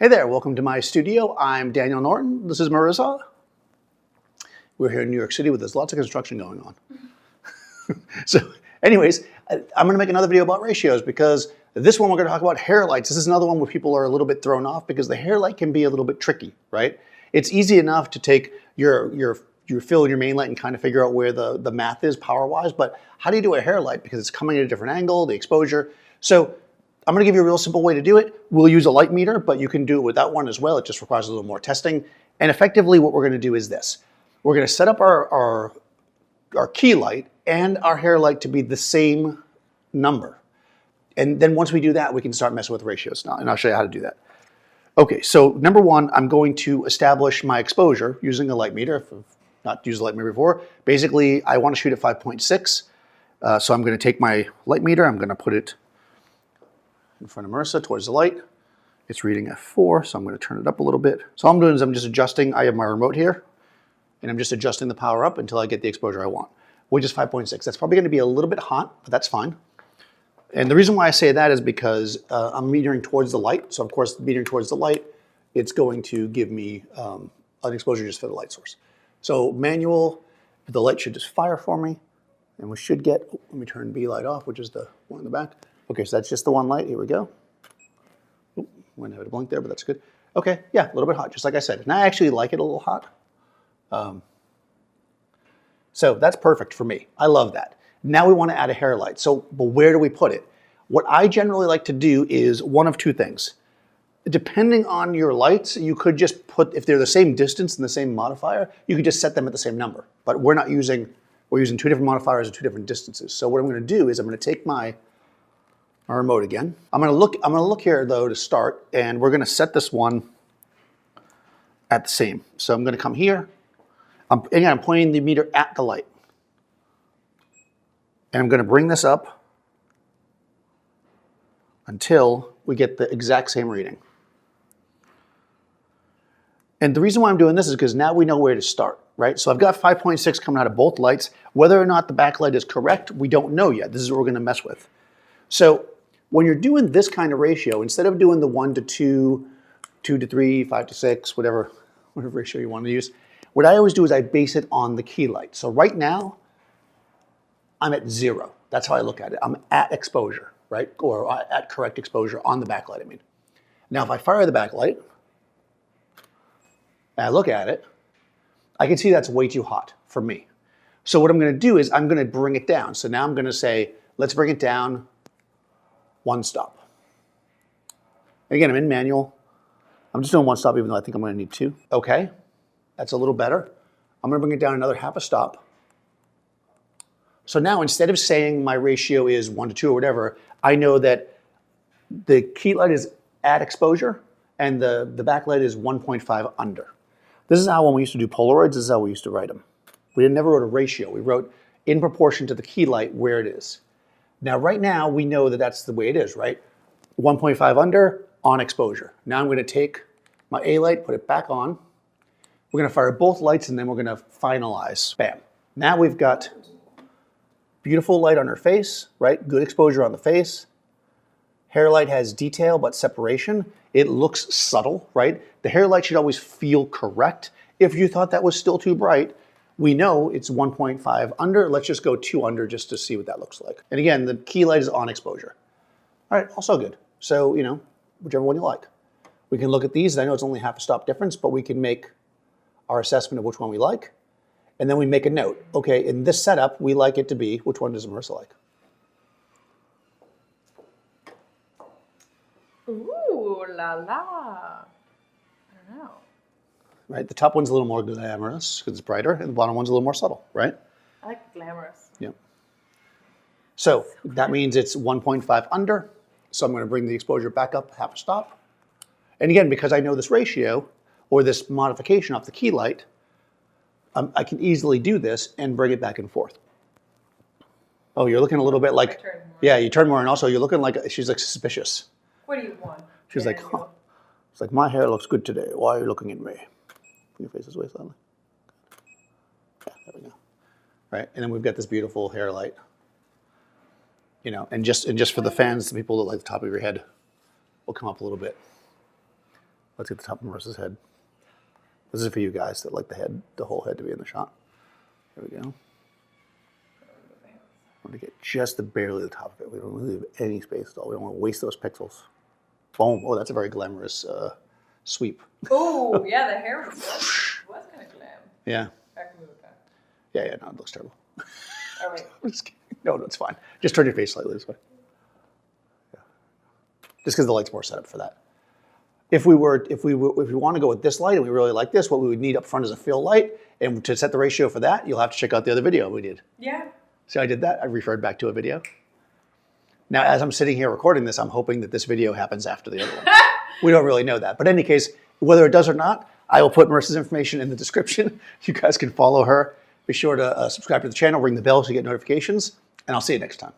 Hey there, welcome to my studio. I'm Daniel Norton. This is Marissa. We're here in New York City where there's lots of construction going on. So anyways, I'm going to make another video about ratios because this one we're going to talk about hair lights. This is another one where people are a little bit thrown off because the hair light can be a little bit tricky, right? It's easy enough to take your fill in your main light and kind of figure out where the math is power-wise, but how do you do a hair light? Because it's coming at a different angle, the exposure. So I'm going to give you a real simple way to do it. We'll use a light meter, but you can do it without one as well. It just requires a little more testing. And effectively what we're going to do is this. We're going to set up our key light and our hair light to be the same number. And then once we do that, we can start messing with ratios now, and I'll show you how to do that. Okay, so number one, I'm going to establish my exposure using a light meter. If I've not used a light meter before, basically I want to shoot at 5.6. So I'm going to take my light meter, I'm going to put it in front of Marissa towards the light. It's reading f4, so I'm going to turn it up a little bit. So all I'm doing is I'm just adjusting. I have my remote here, and I'm just adjusting the power up until I get the exposure I want, which is 5.6. That's probably going to be a little bit hot, but that's fine. And the reason why I say that is because I'm metering towards the light. So of course, metering towards the light, it's going to give me an exposure just for the light source. So manual, the light should just fire for me, and we should get, let me turn B light off, which is the one in the back. Okay, so that's just the one light. Here we go. Oop, went out of blink there, but that's good. Okay, yeah, a little bit hot, just like I said. And I actually like it a little hot. So that's perfect for me. I love that. Now we want to add a hair light. So, but where do we put it? What I generally like to do is one of two things. Depending on your lights, you could just put, if they're the same distance and the same modifier, you could just set them at the same number. But we're using two different modifiers at two different distances. So what I'm going to do is I'm going to take my remote again. I'm going to look here though to start, and we're going to set this one at the same. So I'm going to come here. Again, I'm pointing the meter at the light. And I'm going to bring this up until we get the exact same reading. And the reason why I'm doing this is because now we know where to start, right? So I've got 5.6 coming out of both lights. Whether or not the backlight is correct, we don't know yet. This is what we're going to mess with. So when you're doing this kind of ratio, instead of doing the 1 to 2, 2 to 3, 5 to 6, whatever ratio you want to use, what I always do is I base it on the key light. So right now, I'm at 0. That's how I look at it. I'm at exposure, right? Or at correct exposure on the backlight, I mean. Now, if I fire the backlight, and I look at it, I can see that's way too hot for me. So what I'm going to do is I'm going to bring it down. So now I'm going to say, let's bring it down 1 stop. Again, I'm in manual. I'm just doing 1 stop, even though I think I'm going to need 2. Okay, that's a little better. I'm going to bring it down another half a stop. So now instead of saying my ratio is 1 to 2 or whatever, I know that the key light is at exposure and the backlight is 1.5 under. This is how when we used to do Polaroids, this is how we used to write them. We never wrote a ratio. We wrote in proportion to the key light where it is. Now, right now, we know that that's the way it is, right? 1.5 under on exposure. Now I'm going to take my A light, put it back on. We're going to fire both lights, and then we're going to finalize. Bam. Now we've got beautiful light on her face, right? Good exposure on the face. Hair light has detail but separation. It looks subtle, right? The hair light should always feel correct. If you thought that was still too bright, we know it's 1.5 under. Let's just go 2 under just to see what that looks like. And again, the key light is on exposure. All right, also good. So, you know, whichever one you like. We can look at these. I know it's only half a stop difference, but we can make our assessment of which one we like. And then we make a note. Okay, in this setup, we like it to be, which one does Marissa like? Ooh, la la. I don't know. Right, the top one's a little more glamorous because it's brighter, and the bottom one's a little more subtle, right? I like glamorous. Yep. So that means it's 1.5 under. So I'm going to bring the exposure back up half a stop. And again, because I know this ratio or this modification off the key light, I can easily do this and bring it back and forth. Oh, you're looking a little bit like, yeah, you turn more, and also you're looking like, she's like suspicious. What do you want? She's like, huh. It's like, my hair looks good today. Why are you looking at me? Your face this way slightly. Yeah, there we go. Right, and then we've got this beautiful hair light. You know, and just for the fans, the people that like the top of your head, will come up a little bit. Let's get the top of Marissa's head. This is for you guys that like the whole head to be in the shot. There we go. I want to get just barely the top of it. We don't really leave any space at all. We don't want to waste those pixels. Boom. Oh, that's a very glamorous sweep. Oh, yeah, the hair was kind of glam. Yeah. I can move it back. Yeah, no, it looks terrible. Oh, wait. I'm just kidding. No, it's fine. Just turn your face slightly this way. Yeah. Just because the light's more set up for that. If we want to go with this light and we really like this, what we would need up front is a fill light. And to set the ratio for that, you'll have to check out the other video we did. Yeah. See, I did that. I referred back to a video. Now, as I'm sitting here recording this, I'm hoping that this video happens after the other one. We don't really know that. But in any case, whether it does or not, I will put Marissa's information in the description. You guys can follow her. Be sure to subscribe to the channel, ring the bell so you get notifications, and I'll see you next time.